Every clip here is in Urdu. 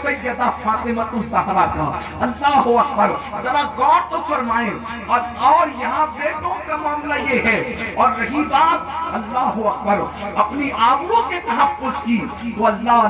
سیدہ فاطمہ الزہرا کا. اللہ اکبر. ذرا غور تو فرمائیں. اور یہاں بیٹوں کا معاملہ یہ ہے. اور رہی بات اللہ اکبر اپنی آبرو کے تحفظ کی، تو اللہ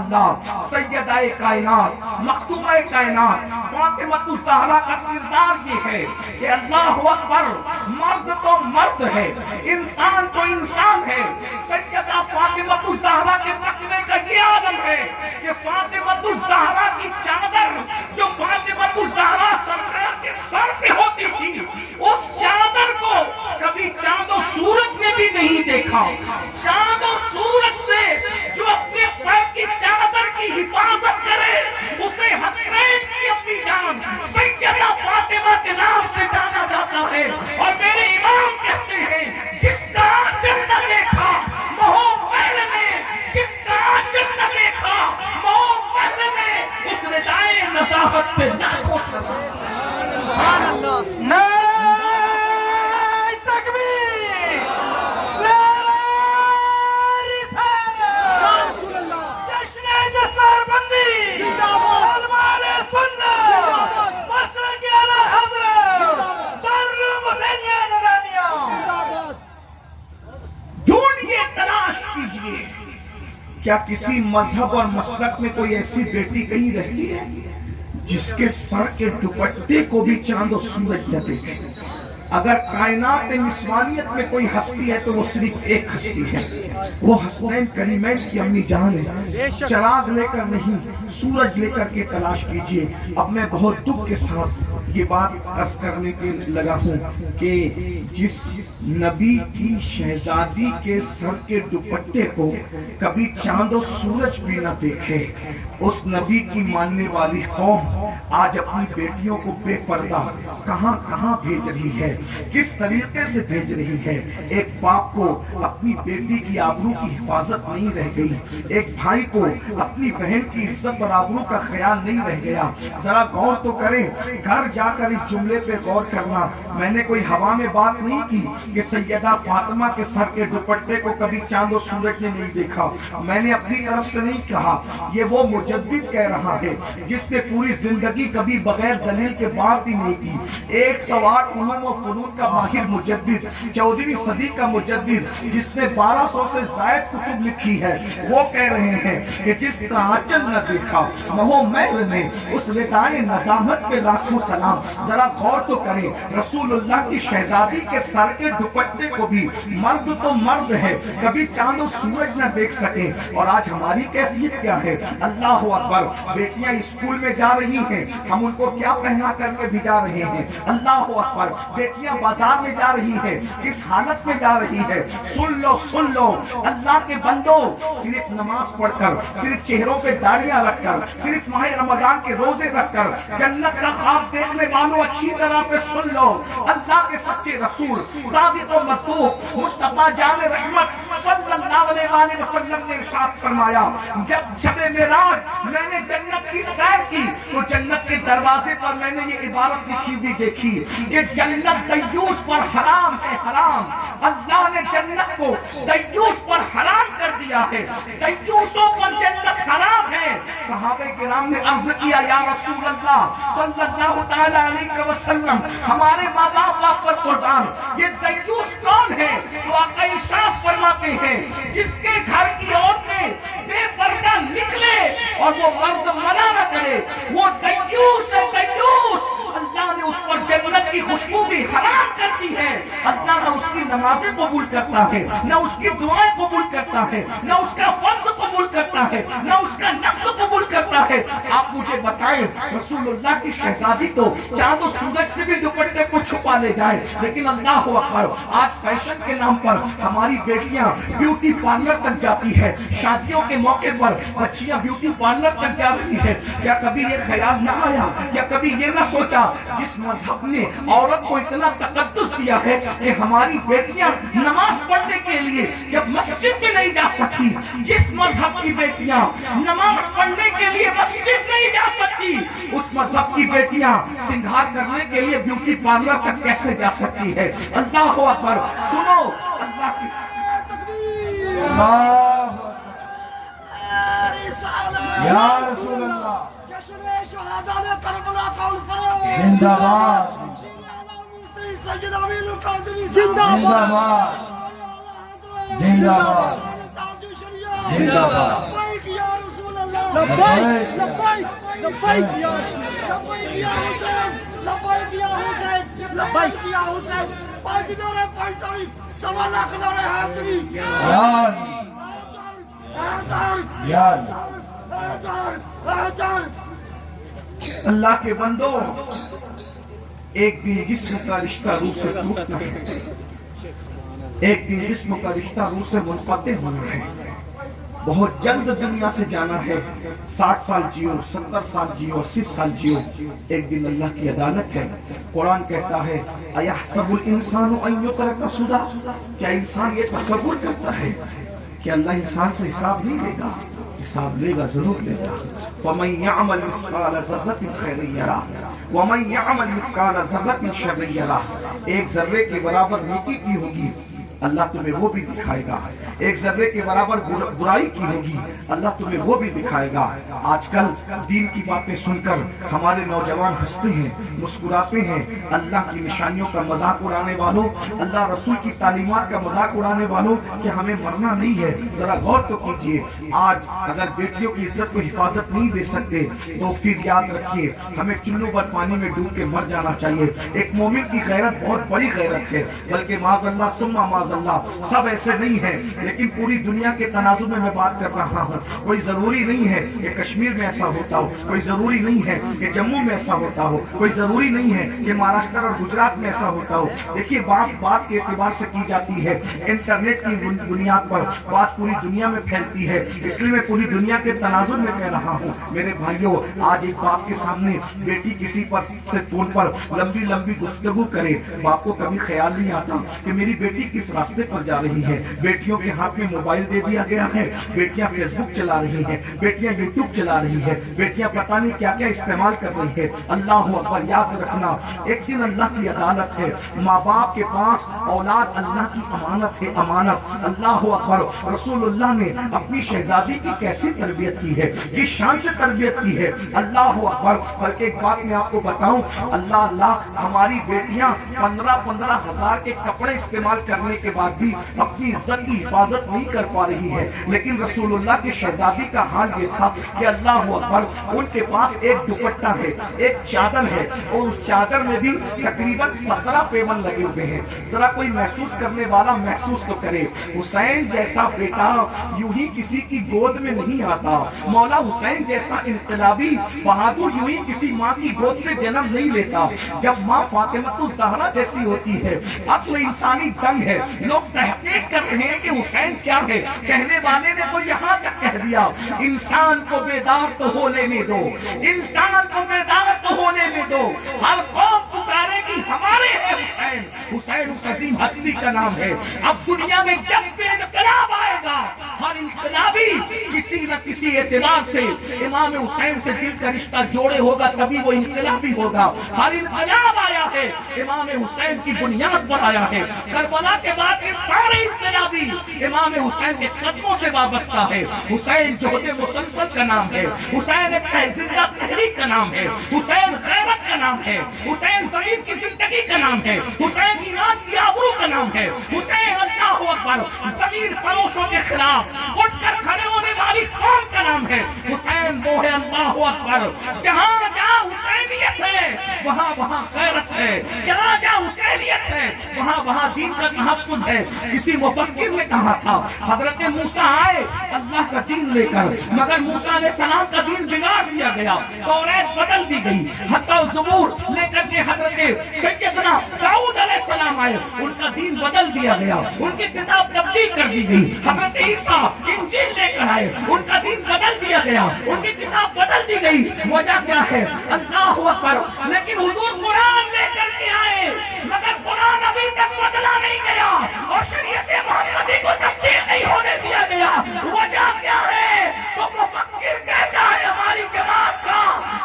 سیدہ کائنات مختومہ کائنات فاطمہ الزہرا کا کردار یہ ہے کہ اللہ اکبر مرد تو مرد ہے، انسان تو انسان ہے. سیدہ فاطمہ الزہرا کے تقوی کا یہ عالم ہے کہ فاطمہ الزہرا کی چادر جو فاطمہ الزہرا سرکار کے سر پہ ہوتی تھی، اس چادر کو کبھی چاند و سورج نے بھی نہیں دیکھا. چاند و سورج سے جو اپنے سر کی چادر کی حفاظت کرے اسے حسنین کی اپنی جان سیدہ فاطمہ کے نام سے جانا جاتا ہے. اور میرے امام کہتے ہیں جس کا آنچل نہ دیکھا محمد نے، جس کا آنچل نہ دیکھا محمد نے، اس ردائے نزاہت پہ لاکھوں سبحان اللہ. تکبیر، نعرہ رسالت، جشن دستاربندی، علماء سنت، مسلک اعلی حضرت، دارالعلوم حسینیہ نظامیہ. ڈھونڈیے، تلاش کیجئے، کیا کسی مذہب اور مسلک میں کوئی ایسی بیٹی کہیں رہتی ہے جس کے سر کے دوپٹے کو بھی چاند و سورج نہ دیکھے؟ اگر کائنات نسوانیت میں کوئی ہستی ہے تو وہ صرف ایک ہستی ہے، وہ حسنین کریمین کی امی جان ہے. چراغ لے کر نہیں، سورج لے کر کے تلاش کیجئے. اب میں بہت دکھ کے ساتھ یہ بات عرض کرنے کے لگا ہوں کہ جس نبی کی شہزادی کے سر کے دوپٹے کو کبھی چاند و سورج بھی نہ دیکھے، اس نبی کی ماننے والی قوم آج اپنی بیٹیوں کو بے پردہ کہاں کہاں بھیج رہی ہے، کس طریقے سے بھیج رہی ہے. ایک باپ کو اپنی بیٹی کی آبرو کی حفاظت نہیں رہ گئی، ایک بھائی کو اپنی بہن کی عزت اور آبرو کا خیال نہیں رہ گیا. ذرا غور تو کریں، گھر جا کر اس جملے پہ غور کرنا. میں نے کوئی ہوا میں بات نہیں کی کہ سیدہ فاطمہ کے سر کے دوپٹے کو کبھی چاند و سورج نے نہیں دیکھا. میں نے اپنی طرف سے نہیں کہا، یہ وہ مجدد کہہ رہا ہے جس نے پوری زندگی کبھی بغیر دلیل کے بات ہی نہیں کی. 108 علوم و فنون کا ماہر مجدد، 14ویں صدی کا مجدد جس نے 1200 سے زائد کتب لکھی ہے، وہ کہہ رہے ہیں کہ جس کا آنچل نہ دیکھا محمد نے، اس ردائے نزاہت پہ لاکھوں سلام. ذرا غور تو کریں، رسول اللہ کی شہزادی کے سر کے دوپٹے کو بھی مرد تو مرد ہے کبھی چاند و سورج نہ دیکھ سکے. اور آج ہماری کیفیت کیا ہے؟ اللہ اکبر. بیٹیاں اسکول میں جا رہی ہیں، ہم ان کو کیا پہنا کر کے بھیجا رہے ہیں؟ اللہ اکبر. بیٹیاں بازار میں جا رہی ہیں، کس حالت میں جا رہی ہے؟ سن لو اللہ کے بندو، صرف نماز پڑھ کر، صرف چہروں پہ داڑیاں رکھ کر، صرف ماہ رمضان کے روزے رکھ کر جنت کا خواب دیکھنے والوں اچھی طرح سے سن لو. اللہ کے سچے رسول صادق و مصدوق مصطفیٰ جان رحمت صلی اللہ علیہ وآلہ وسلم نے ارشاد فرمایا، جب شب معراج میں نے جنت کی سیر کی تو جنت کے دروازے پر میں نے یہ عبارت لکھی ہوئی دیکھی کہ جنت دیوس پر حرام ہے، حرام. اللہ نے جنت کو دیوس پر حرام کر دیا ہے، دیوسوں پر جنت حرام ہے. صحابہ کرام نے عرض کیا، یا رسول اللہ صلی اللہ تعالی علیہ وسلم، ہمارے ماں باپ پر قربان، یہ دیوس کون ہے؟ تو آقا ارشاد فرماتے ہیں جس کے گھر کی عورتیں بے پردہ نکلے اور وہ مرد منع نہ کرے، وہ دیوس ہے، دیوس. اللہ نے اس پر جنت کی خوشبو بھی حرام کر دی ہے. اللہ نہ اس کی نمازیں قبول کرتا ہے، نہ اس کی دعائیں قبول کرتا ہے، نہ اس کا فرض قبول کرتا ہے، نہ اس کا نفل قبول کرتا ہے. آپ مجھے بتائیں، رسول اللہ کی شہزادی تو چاند و سورج سے بھی دوپٹے کو چھپا لے جائے، لیکن اللہ اکبر آج فیشن کے نام پر ہماری بیٹیاں بیوٹی پارلر تک جاتی ہے. شادیوں کے موقع پر بچیاں بیوٹی پارلر تک جا رہی ہے. کیا کبھی یہ خیال نہ آیا، کیا کبھی یہ نہ سوچا جس مذہب نے عورت کو اتنا تقدس دیا ہے کہ ہماری بیٹیاں نماز پڑھنے کے لیے جب مسجد میں نہیں جا سکتی، جس مذہب کی بیٹیاں نماز پڑھنے کے لیے مسجد نہیں جا سکتی، اس مذہب کی بیٹیاں سنگھار کرنے کے لیے بیوٹی پارلر تک کیسے جا سکتی ہے؟ اللہ اکبر. سنو اللہ کی یا رسول اللہ. شهداء کربلا کا الفلاح زندہ باد سیدنا امین القادری زندہ باد زندہ باد زندہ باد لبیک یا رسول اللہ لبیک لبیک لبیک یا رسول لبیک یا حسین لبیک یا حسین لبیک یا حسین 5 دورے 45 سوا لاکھ دورے حاضری یاد یاد اللہ کے بندو، ایک دن جسم کا رشتہ روح سے ٹوٹنا ہے، ایک دن جسم کا رشتہ روح سے منقطع ہونا ہے، بہت جلد دنیا سے جانا ہے۔ 60 سال جیو، 70 سال جیو، 80 سال جیو، ایک دن اللہ کی عدالت ہے۔ قرآن کہتا ہے اَيَحْسَبُ الْإِنسَانُ أَن يُتْرَكَ سُدًى، کیا انسان یہ تصور کرتا ہے کہ اللہ انسان سے حساب نہیں لے گا؟ حساب لے گا، ضرور لے گا۔ وَمَن يَعْمَلْ مِثْقَالَ ذَرَّةٍ خَيْرًا يَرَهُ وَمَن يَعْمَلْ مِثْقَالَ ذَرَّةٍ شَرًّا يَرَهُ، ایک ذرے کے برابر نیکی کی ہوگی، اللہ تمہیں وہ بھی دکھائے گا۔ ایک ذرے کے برابر برائی کی ہوگی، اللہ تمہیں وہ بھی دکھائے گا۔ آج کل دین کی باتیں سن کر ہمارے نوجوان ہنستے ہیں، مسکراتے ہیں۔ اللہ کی نشانیوں کا مذاق اڑانے والوں، اللہ رسول کی تعلیمات کا مذاق اڑانے والوں کہ ہمیں مرنا نہیں ہے، ذرا غور تو کیجئے۔ آج اگر بیٹیوں کی عزت کو حفاظت نہیں دے سکتے تو پھر یاد رکھیے ہمیں چلو بھر پانی میں ڈوب کے مر جانا چاہیے۔ ایک مومن کی غیرت بہت بڑی غیرت ہے، بلکہ معاذ اللہ ثم معاذ اللہ سب ایسے نہیں ہیں، لیکن پوری دنیا کے تناظر میں بات کر رہا ہوں۔ کوئی ضروری نہیں ہے کہ کشمیر میں ایسا ہوتا ہو، کوئی ضروری نہیں ہے کہ جموں میں ایسا ہوتا ہو، کوئی ضروری نہیں ہے کہ مہاراشٹر اور گجرات میں ایسا ہوتا ہو۔ دیکھیے بات کے اعتبار سے کی جاتی ہے، انٹرنیٹ کی بنیاد پر بات پوری دنیا میں پھیلتی ہے، اس لیے میں پوری دنیا کے تناظر میں کہہ رہا ہوں۔ میرے بھائیوں، آج ایک باپ کے سامنے بیٹی کسی پر سے فون پر لمبی لمبی گفتگو کرے، باپ کو کبھی خیال نہیں آتا کہ میری بیٹی کس راستے پر جا رہی ہے۔ بیٹیوں کے ہاتھ میں موبائل دے دیا گیا ہے، بیٹیاں فیس بک چلا رہی ہیں، بیٹیاں یوٹیوب چلا رہی ہیں، بیٹیاں پتہ نہیں کیا کیا استعمال کر رہی ہے۔ اللہ اکبر، یاد رکھنا ایک دن اللہ کی عدالت ہے۔ ماں باپ کے پاس اولاد اللہ کی امانت ہے، امانت۔ اللہ اکبر، رسول اللہ نے اپنی شہزادی کی کیسی تربیت کی ہے، کس شان سے تربیت کی ہے۔ اللہ اکبر، بلکہ ایک بات میں آپ کو بتاؤں، اللہ ہماری بیٹیاں 15 ہزار کے کپڑے استعمال کرنے کے بعد بھی اپنی عزت کی حفاظت نہیں کر پا رہی ہے، لیکن رسول اللہ کی شہزادی کا حال یہ تھا کہ اللہ اکبر ان کے پاس ایک دوپٹہ ہے، ایک چادر ہے، اور اس چادر میں بھی تقریباً 17 پیون لگے ہوئے ہیں۔ ذرا کوئی محسوس کرنے والا محسوس تو کرے، حسین جیسا بیٹا یوں ہی کسی کی گود میں نہیں آتا، مولا حسین جیسا انقلابی بہادر یوں ہی کسی ماں کی گود سے جنم نہیں لیتا۔ جب ماں فاطمہ الزہرا جیسی ہوتی ہے، عقل انسانی دنگ ہے، لوگ تحقیق کر رہے ہیں کہ حسین کیا ہے، کہنے والے نے تو یہاں تک کہہ دیا انسان کو بیدار تو ہو لینے دو، انسان کو بیدار تو ہو لینے دو، ہر قوم پکارے گی ہمارے ہے حسین۔ حسین اس عظیم ہستی کا نام ہے۔ اب دنیا میں جب بھی انقلاب آئے گا، ہر انقلابی کسی نہ کسی اعتبار سے امام حسین سے دل کا رشتہ جوڑے ہوگا، تبھی وہ انقلابی ہوگا۔ ہر انقلاب آیا ہے امام حسین کی بنیاد پر آیا ہے۔ کربلا کے بعد کے سارے انقلابی امام حسین کے قدموں سے وابستہ ہے۔ حسین جوہد مسلسل کا نام ہے، حسین ایک زندہ تحریک کا نام ہے، حسین غیرت کا نام ہے، حسین زمین کی زندگی کا نام ہے، حسین ایمان کی آبرو کا نام ہے، حسین اللہ اکبر زمین فروشوں کے خلاف اٹھ کر کھڑے ہونے والی قوم کا نام ہے۔ حسین وہ ہے اللہ اکبر، جہاں جہاں حسینیت ہے وہاں وہاں غیرت ہے، جہاں جہاں حسینیت ہے وہاں وہاں دین کا تحفظ ہے۔ کسی مفکر نے کہا تھا حضرت موسیٰ آئے اللہ کا دین لے کر، مگر موسیٰ علیہ السلام کا دین بگاڑ دیا گیا، توریت بدل دی گئی، حتی زبور لے کر کے حضرت سیدنا داؤد علیہ السلام آئے، ان کا دین بدل دیا گیا، ان کی کتاب تبدیل کر دی گئی۔ حضرت عیسیٰ انجیل لے کر آئے، ان کا دین بدل دیا گیا، ان کی کتاب بدل دی گئی۔ وجہ کیا ہے؟ اللہ اکبر۔ لیکن حضور قرآن لے کر کے آئے، مگر قرآن ابھی تک بدلا نہیں گیا اور شریعت محمدی کو تبدیل نہیں ہونے دیا گیا۔ وجہ کیا ہے؟ تو مفکر کہتا ہے ہماری جماعت کا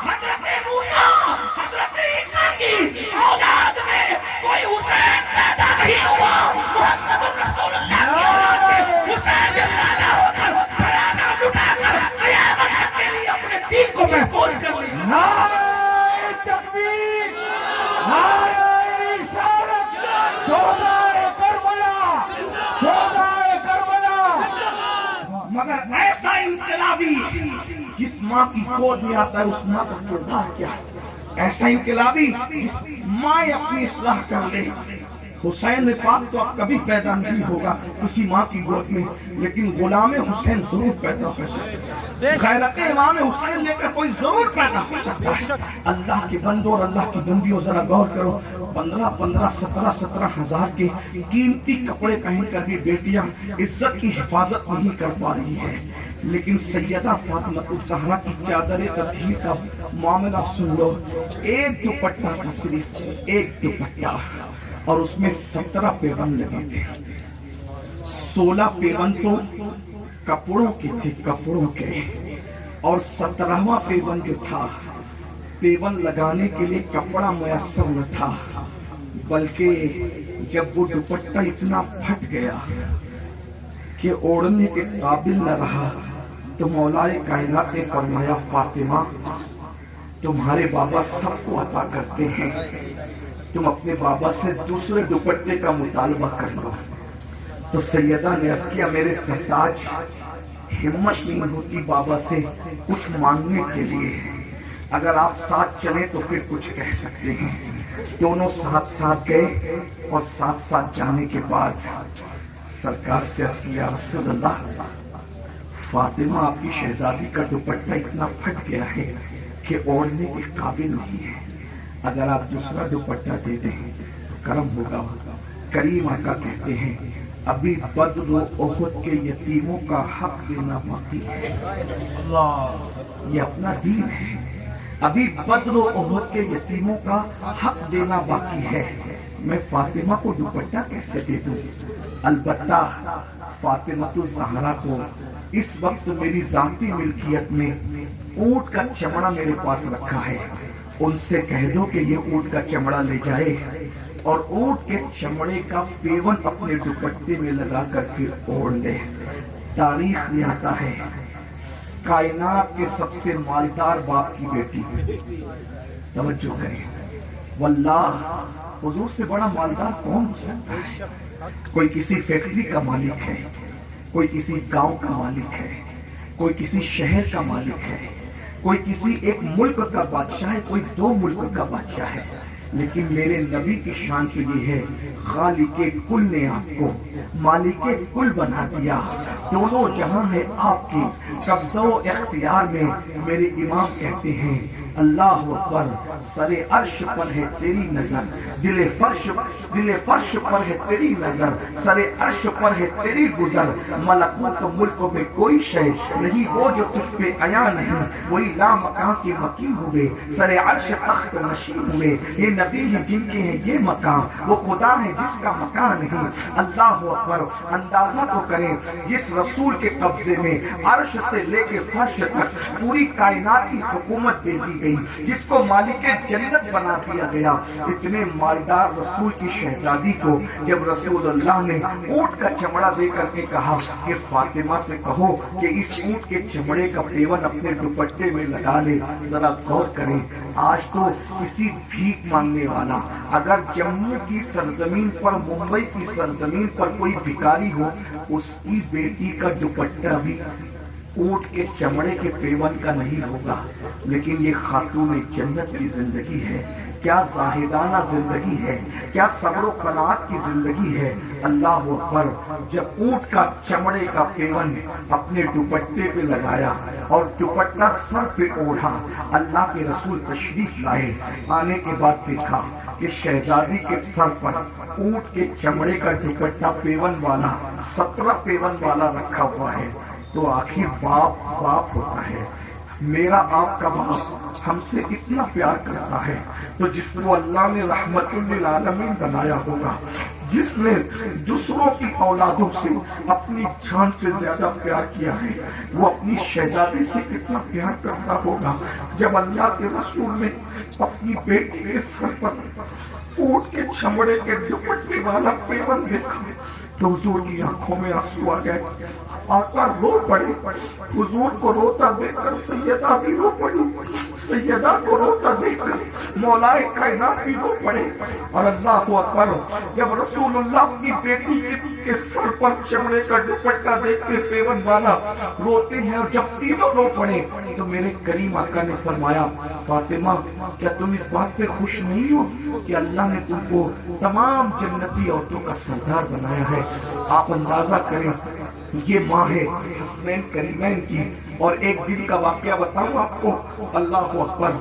حضرت موسیٰ حضرت عیسیٰ کی اولاد میں کوئی حسین پیدا نہیں ہوا، محمد رسول اللہ کی اولاد میں حسین پیدا ہو کر گھرانہ لٹا کر قیامت کے لیے اپنے دین کو محفوظ کر لیا۔ ماں کی گود میں آتا ہے اس ماں کا کردار کیا ہے. ایسا انقلابی جس ماں اپنی اصلاح کر لے. حسین پاک تو اب کبھی پیدا نہیں ہوگا کسی ماں کی گود میں، لیکن غلام حسین ضرور پیدا ہو سکتا ہے. غیرت امام حسین لے کر کوئی ضرور پیدا ہو سکتا ہے. اللہ کے بندوں اور اللہ کی بندیوں ذرا غور کرو، 15 17 ہزار کے قیمتی کپڑے پہن کر بھی بیٹیاں عزت کی حفاظت نہیں کر پا رہی ہیں. لیکن سیدہ فاطمہ الزہرا کی چادر تطہیر کا معاملہ سن لو. ایک دوپٹہ تھا، صرف ایک دوپٹہ، اور اس میں 17 پیوند لگے تھے. 16 پیوند تو کپڑوں کے تھے، کپڑوں کے، اور 17واں پیوند جو تھا، پیوند لگانے کے لیے کپڑا میسر نہ تھا، بلکہ جب وہ دوپٹہ اتنا پھٹ گیا کہ اوڑھنے کے قابل نہ رہا تو مولا کائنات نے فرمایا فاطمہ تمہارے بابا سب کو عطا کرتے ہیں، تم اپنے بابا سے دوسرے دوپٹے کا مطالبہ کر لو. تو سیدہ نے عرض کیا میرے سرتاج ہمت نہیں ہوتی بابا سے کچھ مانگنے کے لیے، اگر آپ ساتھ چلیں تو پھر کچھ کہہ سکتے ہیں. دونوں ساتھ گئے اور ساتھ جانے کے بعد سرکار سے عرض کیا رسول اللہ فاطمہ آپ کی شہزادی کا دوپٹہ اتنا پھٹ گیا ہے کہ اوڑھنے کے قابل نہیں ہے، اگر آپ دوسرا دوپٹہ دے دیں تو کرم ہوگا. کریم آقا کہتے ہیں ابھی بدر و احد کے یتیموں کا حق دینا باقی ہے. یہ اپنا دین ہے. ابھی بدر و احد کے یتیموں کا حق دینا باقی ہے. میں فاطمہ کو دوپٹہ کیسے دے دوں؟ البتہ فاطمہ الزہرا کو اس وقت میری ذاتی ملکیت میں اونٹ کا چمڑا میرے پاس رکھا ہے، ان سے کہہ دو کہ یہ اونٹ کا چمڑا لے جائے اور اونٹ کے چمڑے کا پیون اپنے دوپٹے میں لگا کر پھر اوڑھ لے. تاریخ میں آتا ہے کائنات کے سب سے مالدار باپ کی بیٹی، توجہ کریں، واللہ حضور سے بڑا مالدار کون ہو سکتا ہے؟ کوئی کسی فیکٹری کا مالک ہے، کوئی کسی گاؤں کا مالک ہے، کوئی کسی شہر کا مالک ہے، کوئی کسی ایک ملک کا بادشاہ ہے، کوئی 2 ملک کا بادشاہ ہے. لیکن میرے نبی کی شان تو یہ ہے خالق کل نے آپ کو مالک کل بنا دیا. دونوں جہاں ہے آپ کی قبضہ و اختیار میں. میرے امام کہتے ہیں اللہ اکبر، سر عرش پر ہے تیری نظر، دل فرش پر ہے تیری نظر، سر عرش پر ہے تیری گزر. ملکوت ملک میں کوئی شے نہیں وہ جو تجھ پہ عیاں نہیں، وہی لا مکان کے مکین ہوئے، سر عرش تخت نشین ہوئے. یہ نبی ہیں جن کے ہیں یہ مقام، وہ خدا ہے جس کا مکان نہیں. اللہ اکبر، اندازہ تو کریں جس رسول کے قبضے میں عرش سے لے کے فرش تک پوری کائنات کی حکومت دے دی گئی، جس کو مالک جنت بنا دیا گیا. اتنے مالدار رسول کی شہزادی کو جب رسول اللہ نے اونٹ کا چمڑا دے کر کے کہا کہ فاطمہ سے کہو کہ اس اونٹ کے چمڑے کا پیون اپنے دوپٹے میں لگا لے. ذرا غور کریں، آج تو کسی بھیک مانگنے والا اگر جموں کی سرزمین پر، ممبئی کی سرزمین پر کوئی بھکاری ہو، اس کی بیٹی کا دوپٹہ بھی اونٹ کے چمڑے کے پیون کا نہیں ہوگا. لیکن یہ خاتون جنت کی زندگی ہے، کیا زاہدانہ زندگی ہے، کیا صبر و قناعت کی زندگی ہے. اللہ اکبر، جب اونٹ کا چمڑے کا پیون اپنے دوپٹے پہ لگایا اور دوپٹہ سر پہ اوڑھا، اللہ کے رسول تشریف لائے. آنے کے بعد دیکھا کہ شہزادی کے سر پر اونٹ کے چمڑے کا دوپٹہ پیون والا 17 پیون والا رکھا ہوا ہے. تو آخر باپ ہوتا ہے. میرا آپ کا باپ ہم سے اتنا پیار کرتا ہے تو جس کو اللہ نے رحمت للعالمین بنایا ہوگا، جس نے دوسروں کی اولادوں سے اپنی جان سے زیادہ پیار کیا ہے، وہ اپنی شہزادی سے کتنا پیار کرتا ہوگا. جب اللہ کے رسول نے اپنی بیٹی کے سر پر اونٹ کے چمڑے کے دوپٹے والا پیون دیکھا تو حضور کی آنکھوں میں آنسو آ گئے، آقا رو پڑے۔ حضور کو روتا دیکھ کر سیدہ بھی رو پڑی، سیدہ کو روتا دیکھ کر مولائے کائنات بھی رو پڑے۔ اور اللہ اکبر، جب رسول اللہ اپنی بیٹی کے سر پر چمڑے کا دوپٹہ دیکھ کے پیون والا روتے ہیں، اور جب تینوں رو پڑے تو میرے کریم آقا نے فرمایا فاطمہ کیا تم اس بات پہ خوش نہیں ہو کہ اللہ نے تم کو تمام جنتی عورتوں کا سردار بنایا ہے؟ آپ اندازہ کریں، یہ ماں ہے حسنین کریمین کی۔ اور ایک دن کا واقعہ بتاؤں آپ کو، اللہ اکبر،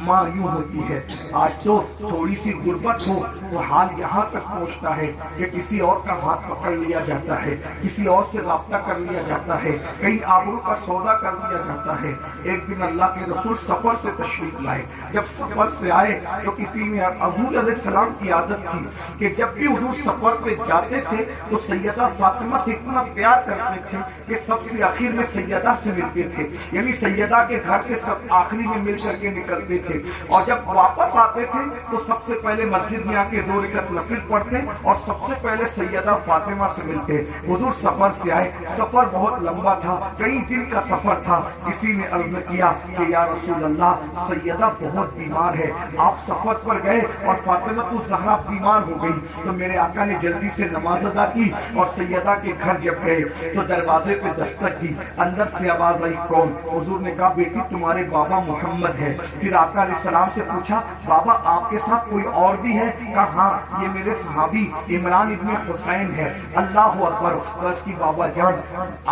ماں یوں ہوتی ہے۔ آج تو تھوڑی سی غربت ہو تو حال یہاں تک پہنچتا ہے کہ کسی اور کا ہاتھ پکڑ لیا جاتا ہے، کسی اور سے رابطہ کر لیا جاتا ہے، کئی آبرو کا سودا کر لیا جاتا ہے۔ ایک دن اللہ کے رسول سفر سے تشریف لائے، جب سفر سے آئے تو کسی نے، حضور علیہ السلام کی عادت تھی کہ جب بھی حضور سفر پہ جاتے تھے تو سیدہ فاطمہ سے اتنا پیار کرتے تھے کہ سب سے آخر میں سیدہ سے ملتے تھے، یعنی سیدہ کے گھر سے سب آخری میں مل کر کے نکلتے تھے، اور جب واپس آتے تھے تو سب سے پہلے مسجد میں آ کے 2 رکعت نفل پڑھتے اور سب سے پہلے سیدہ فاطمہ سے ملتے۔ حضور سفر سے آئے، سفر بہت لمبا تھا، کئی دن کا سفر تھا۔ کسی نے عرض کیا کہ یا رسول اللہ سیدہ بہت بیمار ہے، آپ سفر پر گئے اور فاطمہ تو زہرا بیمار ہو گئی۔ تو میرے آقا نے جلدی سے نماز ادا کی اور سیدہ کے گھر جب گئے تو دروازے پہ دستک دی، اندر سے آواز آئی کون؟ حضور نے کہا بیٹی تمہارے بابا محمد ہے۔ پھر آقا علیہ السلام سے پوچھا بابا آپ کے ساتھ کوئی اور بھی ہے؟ کہا ہاں یہ میرے صحابی عمران ابن حسین ہے۔ اللہ اکبر، بس کی بابا جان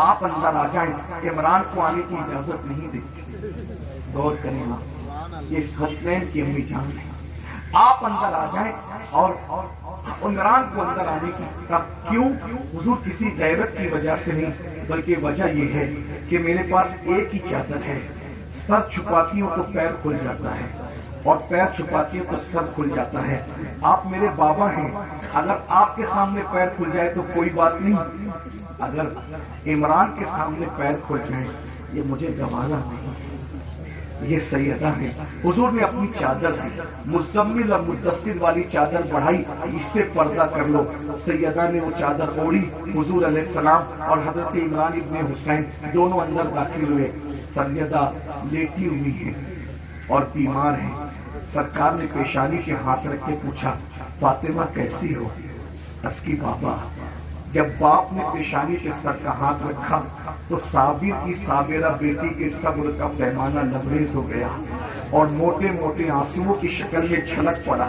آپ اندر آ جائیں، عمران کو آنے کی اجازت نہیں دیتی۔ غور کریں آپ، یہ حسنین کی امی جان ہے، آپ اندر آ جائیں۔ اور عمران کو اندر آنے کی کہا کیوں؟ حضور کسی غیرت کی وجہ سے نہیں، بلکہ وجہ یہ ہے کہ میرے پاس ایک ہی چادر ہے، سر چھپاتی ہوں تو پیر کھل جاتا ہے اور پیر چھپاتی ہوں تو سر کھل جاتا ہے۔ آپ میرے بابا ہیں، اگر آپ کے سامنے پیر کھل جائے تو کوئی بات نہیں، اگر عمران کے سامنے پیر کھل جائے یہ مجھے گوارا نہیں۔ یہ سیدہ ہے، حضور نے اپنی چادر دی، مزمل اور مدثر والی چادر بڑھائی، اس سے پردہ کر لو۔ سیدہ نے وہ چادر اوڑھی، حضور علیہ السلام اور حضرت عمران ابن حسین دونوں اندر داخل ہوئے۔ سیدہ لیٹی ہوئی ہے اور بیمار ہے۔ سرکار نے پیشانی کے ہاتھ رکھ کے پوچھا فاطمہ کیسی ہو؟ اس کی بابا، جب باپ نے پیشانی کے سر کا ہاتھ رکھا تو صابر کی صابرہ بیٹی کے صبر کا پیمانہ لبریز ہو گیا اور موٹے موٹے آنسوؤں کی شکل میں چھلک پڑا۔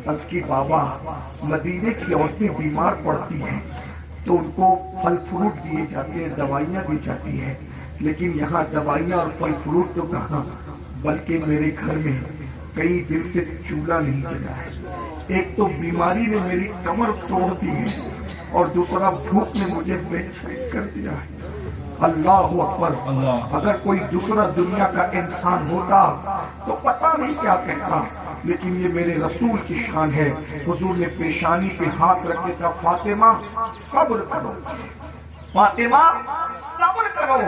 اس کی بابا، مدینے کی عورتیں بیمار پڑتی ہیں تو ان کو پھل فروٹ دیے جاتے ہیں، دوائیاں دی جاتی ہیں، لیکن یہاں دوائیاں اور پھل فروٹ تو کہاں، بلکہ میرے گھر میں کئی دن سے چولہا نہیں جلا ہے۔ ایک تو بیماری نے میری کمر توڑ دی ہے اور دوسرا بھوک نے مجھے بے چین کر دیا ہے۔ اللہ اکبر، اگر کوئی دوسرا دنیا کا انسان ہوتا تو پتہ نہیں کیا کہتا، لیکن یہ میرے رسول کی شان ہے۔ حضور نے پیشانی پہ ہاتھ رکھ کے کہا فاطمہ صبر کرو، فاطمہ صبر کرو،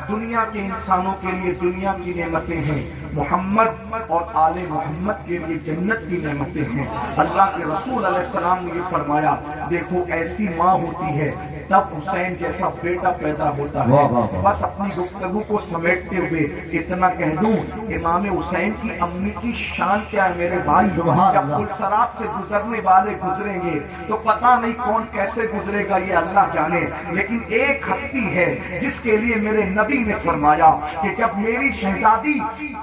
دنیا کے انسانوں کے لیے دنیا کی نعمتیں ہیں، محمد اور آل محمد کے لیے جنت کی نعمتیں ہیں۔ اللہ کے رسول علیہ السلام نے یہ فرمایا دیکھو ایسی ماں ہوتی ہے تب حسین جیسا بیٹا پیدا ہوتا ہے۔ بس اپنی گفتگو کو سمیٹتے ہوئے اتنا کہہ دوں، امام حسین کی امی کی شان کیا ہے میرے بھائی؟ جب پلسرات سے گزرنے والے گزریں گے تو پتہ نہیں کون کیسے گزرے گا یہ اللہ جانے، لیکن ایک ہستی ہے جس کے لیے میرے نبی نے فرمایا کہ جب میری شہزادی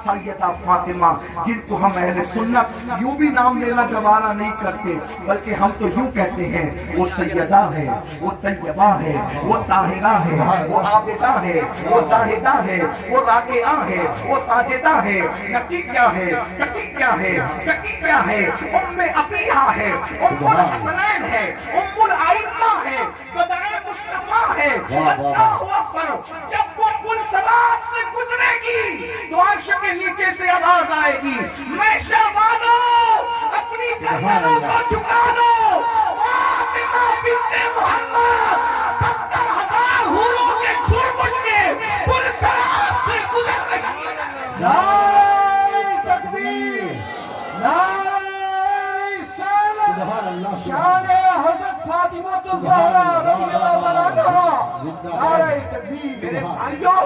سیدہ فاطمہ، جن کو ہم اہل سنت یوں بھی نام لینا گوارا نہیں کرتے بلکہ ہم تو یوں کہتے ہیں وہ سیدہ ہے، وہ طیبہ ہے، وہ طاہرہ ہے، وہ عابدہ ہے، وہ زاہدہ ہے، وہ راکعہ ہے، وہ ساجدہ ہے، نقی کیا ہے، تقی کیا ہے، سکی کیا ہے، ام عطیہ ہے، ام الحسنین ہے، ام الائمہ ہے، بدائے مصطفیٰ ہے۔ اللہ اکبر، جب وہ پلسرات سے گزرے گی تو عرش کے نیچے سے آواز آئے گی میں شہبانو اپنی گردنوں کو جھکا لو، فاطمہ بنت محمد 70,000 حوروں کے چھوٹ کے پلسرات سے گزر رہی ہے۔ نعرہ تکبیر، نعرہ رسالت، شان حضرت فاطمہ الزہرا رضی اللہ میرے بھائیوں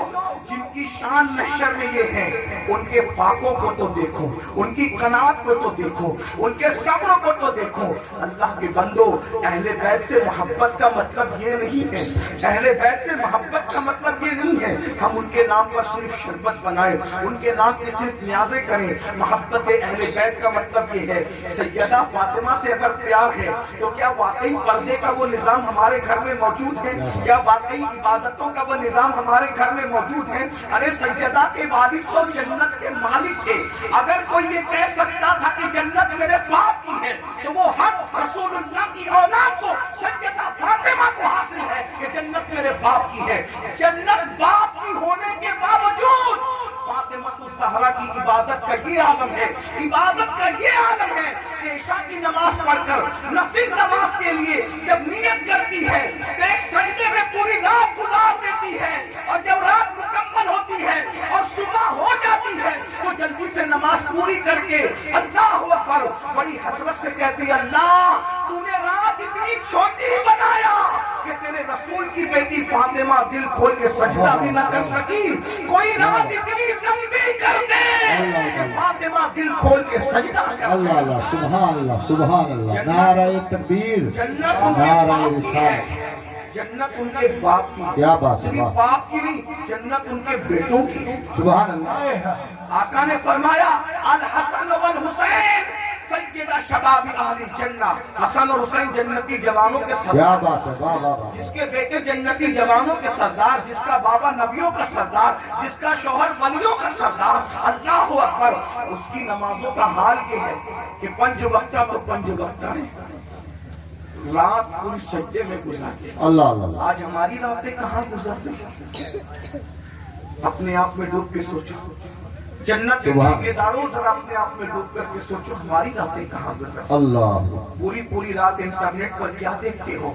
جن کی شان محشر میں یہ ہے ان کے فاقوں کو تو دیکھو، ان کی قناعت کو تو دیکھو، ان کے صبر کو تو دیکھو۔ اللہ کے بندو اہل بیت سے محبت کا مطلب یہ نہیں ہے، اہل بیت سے محبت کا مطلب یہ نہیں ہے ہم ان کے نام پر صرف شربت بنائیں، ان کے نام کی صرف نیازیں کریں۔ محبت اہل بیت کا مطلب یہ ہے سیدہ فاطمہ سے اگر پیار ہے تو کیا واقعی پردے کا وہ نظام ہمارے گھر میں موجود ہے؟ کیا واقعی عبادتوں کا وہ نظام ہمارے گھر میں موجود ہے؟ ارے سیدہ کے والد تو جنت کے مالک تھے، اگر کوئی یہ کہہ سکتا تھا کہ جنت میرے باپ کی ہے تو وہ حق رسول اللہ کی اولاد کو سیدہ فاطمہ کو حاصل ہے کہ جنت میرے باپ کی ہے۔ جنت باپ کی ہونے کے باوجود فاطمہ الزہرا کی عبادت کا یہ عالم ہے، عبادت کا یہ عالم ہے کہ عشاء کی نماز پڑھ کر نفل نماز کے لیے جب نیت کرتی ہے تو ایک سجدے میں پوری رات گزار دیتی ہے، اور جب رات مکمل ہوتی ہے اور صبح ہو جاتی ہے تو جلدی سے نماز پوری کر کے اللہ اکبر بڑی حسرت سے کہتی ہے اللہ تو نے رات اتنی چھوٹی بنایا کہ تیرے رسول کی بیٹی فاطمہ دل کھول کے سجدہ بھی نہ کر سکی، کوئی رات اتنی لمبی کر دے کہ فاطمہ دل کھول کے سجدہ کر دے۔ اللہ اللہ سبحان اللہ سبحان اللہ، نعرہ تکبیر، جنت ان کے نعرہ باپ کی ہے، رسالت۔ جنت ان کے باپ کی، کیا بات ہے، صرف باپ کی نہیں، جنت ان کے بیٹوں کی۔ سبحان اللہ۔ آقا نے فرمایا الحسن والحسین سیدہ شباب اہل الجنہ، حسن اور حسین جنتی جوانوں کے کیا سردار، بات ہے، واہ واہ واہ۔ جس کے بیٹے جنتی جوانوں کے سردار، جس کا بابا نبیوں کا سردار، جس کا شوہر ولیوں کا سردار، اللہ اکبر۔ اس کی نمازوں کا حال یہ ہے کہ پنج وقتہ تو پنج وقتہ ہے، رات پوری سجدے میں گزارتے۔ اللہ اللہ۔ آج ہماری راتیں کہاں گزرتی ہیں؟ اپنے آپ میں ڈوب کے سوچو، جنت کے ٹھیکیداروں ذرا اپنے آپ میں ڈوب کر کے سوچو ہماری راتیں کہاں گزرتی ہیں؟ اللہ۔ پوری رات انٹرنیٹ پر کیا دیکھتے ہو؟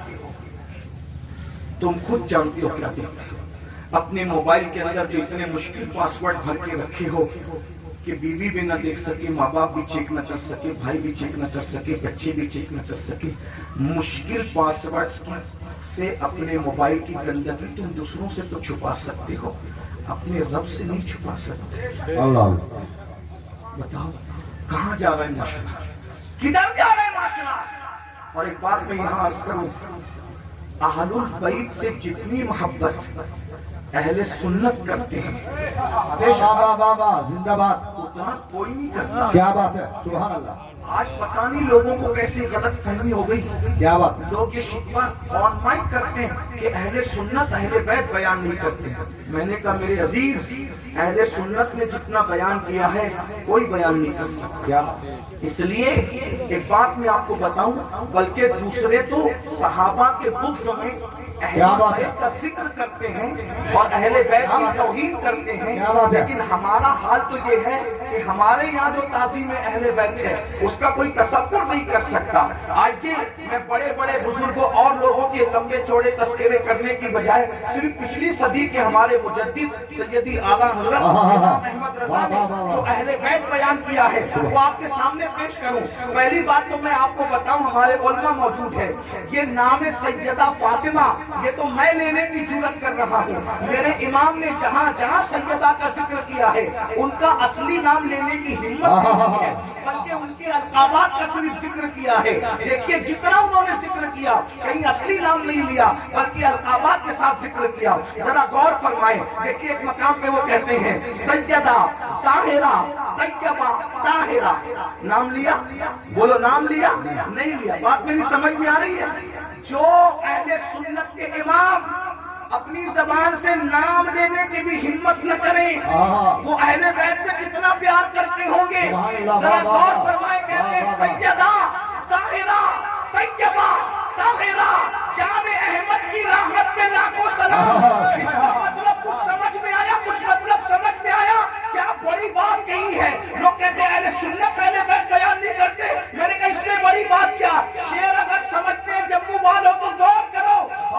تم خود جانتے ہو کیا دیکھتے ہو۔ اپنے موبائل کے اندر جو اتنے مشکل پاسورڈ بھر کے رکھے ہو کہ بیوی بھی نہ دیکھ سکے، ماں باپ بھی چیک نہ کر سکے، بھائی بھی چیک نہ کر سکے، بچے بھی چیک نہ کر سکے، مشکل پاسورڈ سے اپنے موبائل کی گندگی تم دوسروں سے تو چھپا سکتے ہو، اپنے رب سے نہیں چھپا سکتے۔ اللہ۔ بتاؤ کہاں جا رہے ہیں معاشرہ، کدھر جا رہے ہیں معاشرہ؟ اور ایک بات میں یہاں عرض کروں، اہل البیت سے جتنی محبت اہل سنت کرتے ہیں واہ واہ واہ واہ، زندہ باد۔ اتنا کوئی نہیں کرتا۔ کیا بات ہے، سبحان اللہ۔ آج پتہ نہیں لوگوں کو کیسی غلط فہمی ہو گئی، کیا بات ہے۔ لوگ یہ شکوہ آن مائک کرتے ہیں کہ اہل سنت اہل بیت بیان نہیں کرتے ہیں۔ میں نے کہا میرے عزیز، اہل سنت نے جتنا بیان کیا ہے کوئی بیان نہیں کر سکتا۔ کیا اس لیے ایک بات میں آپ کو بتاؤں، بلکہ دوسرے تو صحابہ کے بغض میں اہل بیت کا ذکر کرتے ہیں اور اہل بیت کی توہین کرتے ہیں، لیکن ہمارا حال تو یہ ہے کہ ہمارے یہاں جو تعظیم اہل بیت ہے اس کا کوئی تصور نہیں کر سکتا۔ آئیے میں بڑے بڑے بزرگوں اور لوگوں کے لمبے چوڑے تذکرے کرنے کی بجائے صرف پچھلی صدی کے ہمارے مجدد سیدی اعلیٰ حضرت امام احمد رضا نے جو اہل بیت بیان کیا ہے وہ آپ کے سامنے پیش کروں۔ پہلی بات تو میں آپ کو بتاؤں، ہمارے علماء موجود ہے، یہ نام سیدہ فاطمہ یہ تو میں لینے کی جرات کر رہا ہوں، میرے امام نے جہاں جہاں سیدہ کا ذکر کیا ہے ان کا اصلی نام لینے کی ہمت نہیں ہے، بلکہ ان کے القابات کا صرف ذکر کیا ہے۔ دیکھیے جتنا انہوں نے ذکر کیا کہیں اصلی نام نہیں لیا بلکہ القابات کے ساتھ ذکر کیا۔ ذرا غور فرمائیں، دیکھیے ایک مقام پہ وہ کہتے ہیں سیدہ ظاہرہ طیبہ طاہرہ، نام لیا؟ بولو نام لیا؟ نہیں لیا۔ بات میری سمجھ میں آ رہی ہے؟ جو اہل سنت کے امام اپنی زبان سے نام لینے کی بھی ہمت نہ کریں وہ اہل بیت سے کتنا پیار کرتے ہوں گے۔ ذرا غور فرمائے، کہتے ہیں سیدہ ظاہرہ طیبہ طاہرہ، جان احمد کی رحمت پہ لاکھوں سلام۔ اس کا مطلب کچھ سمجھ میں آیا؟ کچھ مطلب سمجھ میں آیا؟ کیا بڑی بات کہی ہے؟ لوگ کہتے ہیں اہل سنت اہل بیت بیان نہیں کرتے، میں نے کہا اس سے بڑی بات کیا؟ شعر اگر سمجھتے ہیں جموں والوں تو غور کرو،